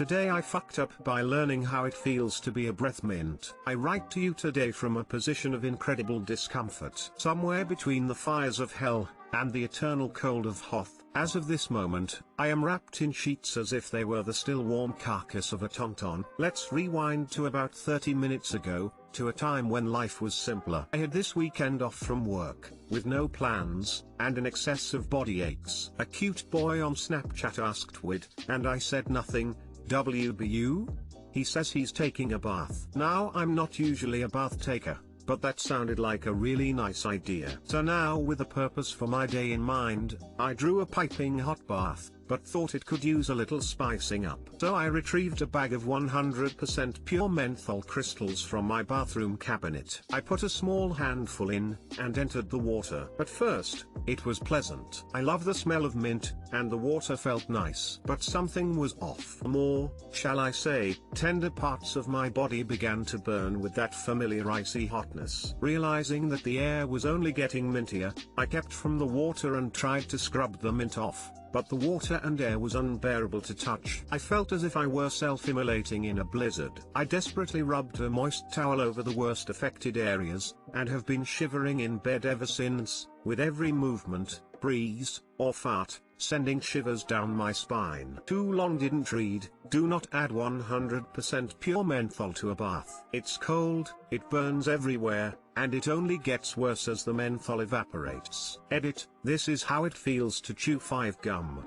Today I fucked up by learning how it feels to be a breath mint. I write to you today from a position of incredible discomfort. Somewhere between the fires of hell, and the eternal cold of Hoth. As of this moment, I am wrapped in sheets as if they were the still warm carcass of a tauntaun. Let's rewind to about 30 minutes ago, to a time when life was simpler. I had this weekend off from work, with no plans, and an excess of body aches. A cute boy on Snapchat asked Wid, and I said nothing. WBU? He says he's taking a bath. Now I'm not usually a bath taker, but that sounded like a really nice idea. So now, with a purpose for my day in mind, I drew a piping hot bath, but thought it could use a little spicing up. So I retrieved a bag of 100% pure menthol crystals from my bathroom cabinet. I put a small handful in, and entered the water. At first, it was pleasant. I love the smell of mint, and the water felt nice. But something was off. More, shall I say, tender parts of my body began to burn with that familiar icy hotness. Realizing that the air was only getting mintier, I kept from the water and tried to scrub the mint off. But the water and air was unbearable to touch. I felt as if I were self-immolating in a blizzard. I desperately rubbed a moist towel over the worst affected areas, and have been shivering in bed ever since, with every movement, breeze, or fart, sending shivers down my spine. Too long didn't read. Do not add 100% pure menthol to a bath. It's cold, it burns everywhere, and it only gets worse as the menthol evaporates. Edit, this is how it feels to chew 5 gum.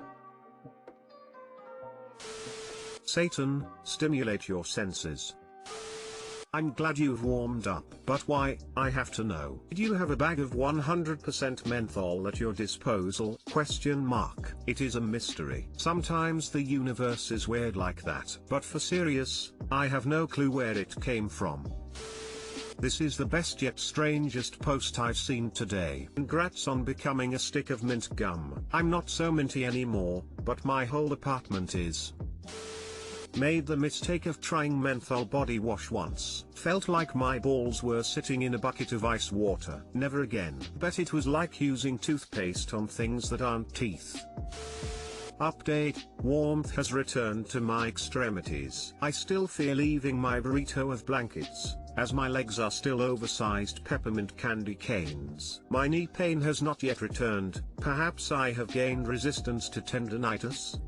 Satan, stimulate your senses. I'm glad you've warmed up. But why, I have to know. Did you have a bag of 100% menthol at your disposal? It is a mystery. Sometimes the universe is weird like that. But for serious, I have no clue where it came from. This is the best yet strangest post I've seen today. Congrats on becoming a stick of mint gum. I'm not so minty anymore, but my whole apartment is. Made the mistake of trying menthol body wash once. Felt like my balls were sitting in a bucket of ice water. Never again. Bet it was like using toothpaste on things that aren't teeth. Update, warmth has returned to my extremities. I still fear leaving my burrito of blankets, as my legs are still oversized peppermint candy canes. My knee pain has not yet returned. Perhaps I have gained resistance to tendinitis?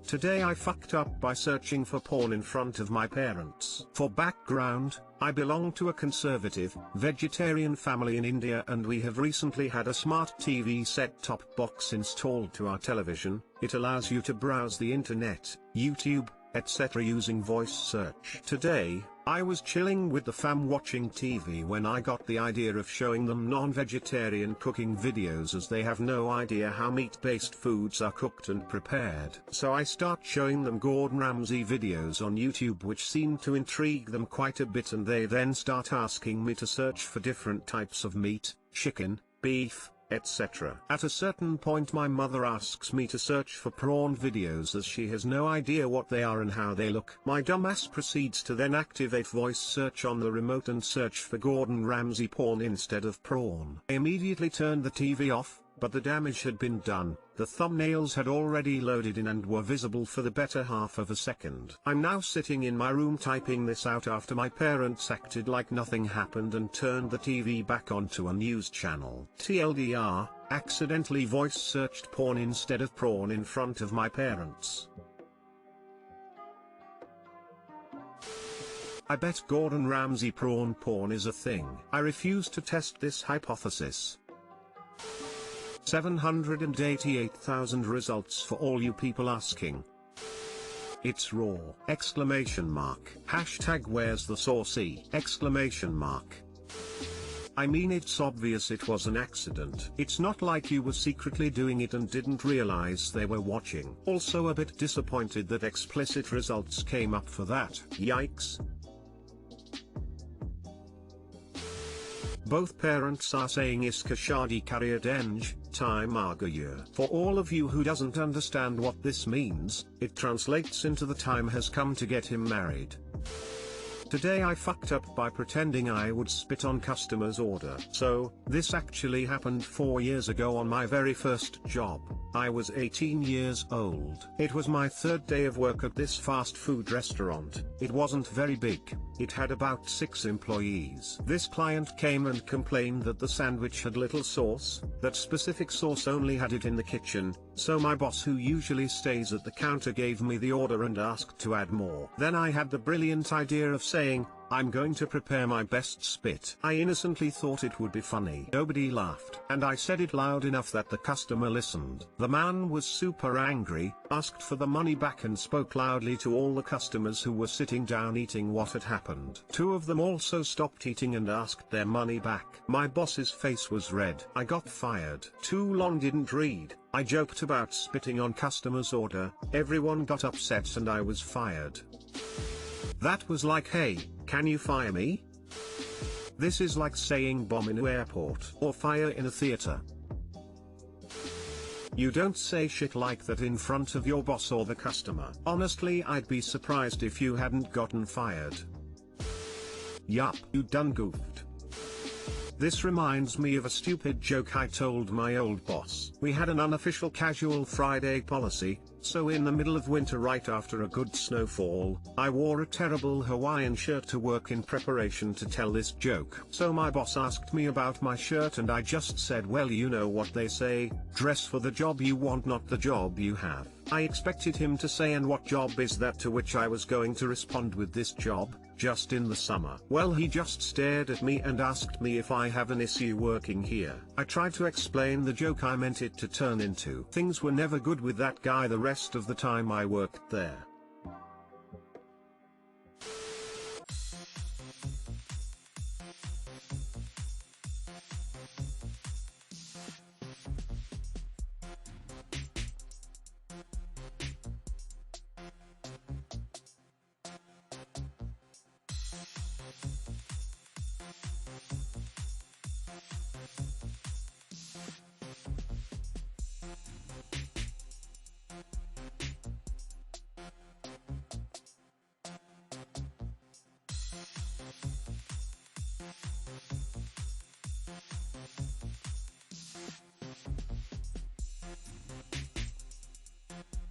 Today I fucked up by searching for porn in front of my parents. For background, I belong to a conservative, vegetarian family in India, and we have recently had a smart TV set-top box installed to our television. It allows you to browse the internet, YouTube, etc. using voice search. Today, I was chilling with the fam watching TV when I got the idea of showing them non-vegetarian cooking videos, as they have no idea how meat-based foods are cooked and prepared. So I start showing them Gordon Ramsay videos on YouTube, which seem to intrigue them quite a bit, and they then start asking me to search for different types of meat, chicken, beef, etc. At a certain point my mother asks me to search for prawn videos, as she has no idea what they are and how they look. My dumbass proceeds to then activate voice search on the remote and search for Gordon Ramsay porn instead of prawn. I immediately turned the TV off, but the damage had been done. The thumbnails had already loaded in and were visible for the better half of a second. I'm now sitting in my room typing this out after my parents acted like nothing happened and turned the TV back onto a news channel. TLDR, accidentally voice searched porn instead of prawn in front of my parents. I bet Gordon Ramsay prawn porn is a thing. I refuse to test this hypothesis. 788,000 results for all you people asking. It's raw! Exclamation mark. Hashtag where's the saucy! Exclamation mark. I mean, it's obvious it was an accident. It's not like you were secretly doing it and didn't realize they were watching. Also a bit disappointed that explicit results came up for that. Yikes. Both parents are saying iska shadi kariya denj, time aagaya. For all of you who doesn't understand what this means, it translates into the time has come to get him married. Today I fucked up by pretending I would spit on customer's order. So, this actually happened 4 years ago on my very first job. I was 18 years old. It was my third day of work at this fast food restaurant. It wasn't very big. It had about 6 employees. This client came and complained that the sandwich had little sauce, that specific sauce only had it in the kitchen, so my boss, who usually stays at the counter, gave me the order and asked to add more. Then I had the brilliant idea of saying, "I'm going to prepare my best spit." I innocently thought it would be funny. Nobody laughed. And I said it loud enough that the customer listened. The man was super angry, asked for the money back, and spoke loudly to all the customers who were sitting down eating what had happened. 2 of them also stopped eating and asked their money back. My boss's face was red. I got fired. Too long didn't read. I joked about spitting on customers' order, everyone got upset, and I was fired. That was like, "Hey, can you fire me?" This is like saying bomb in an airport or fire in a theater. You don't say shit like that in front of your boss or the customer. Honestly, I'd be surprised if you hadn't gotten fired. Yup, you done goofed. This reminds me of a stupid joke I told my old boss. We had an unofficial casual Friday policy, so in the middle of winter, right after a good snowfall, I wore a terrible Hawaiian shirt to work in preparation to tell this joke. So my boss asked me about my shirt and I just said, "Well, you know what they say, dress for the job you want, not the job you have." I expected him to say, "And what job is that?" To which I was going to respond with, "This job, just in the summer." Well, he just stared at me and asked me if I have an issue working here. I tried to explain the joke I meant it to turn into. Things were never good with that guy the rest of the time I worked there.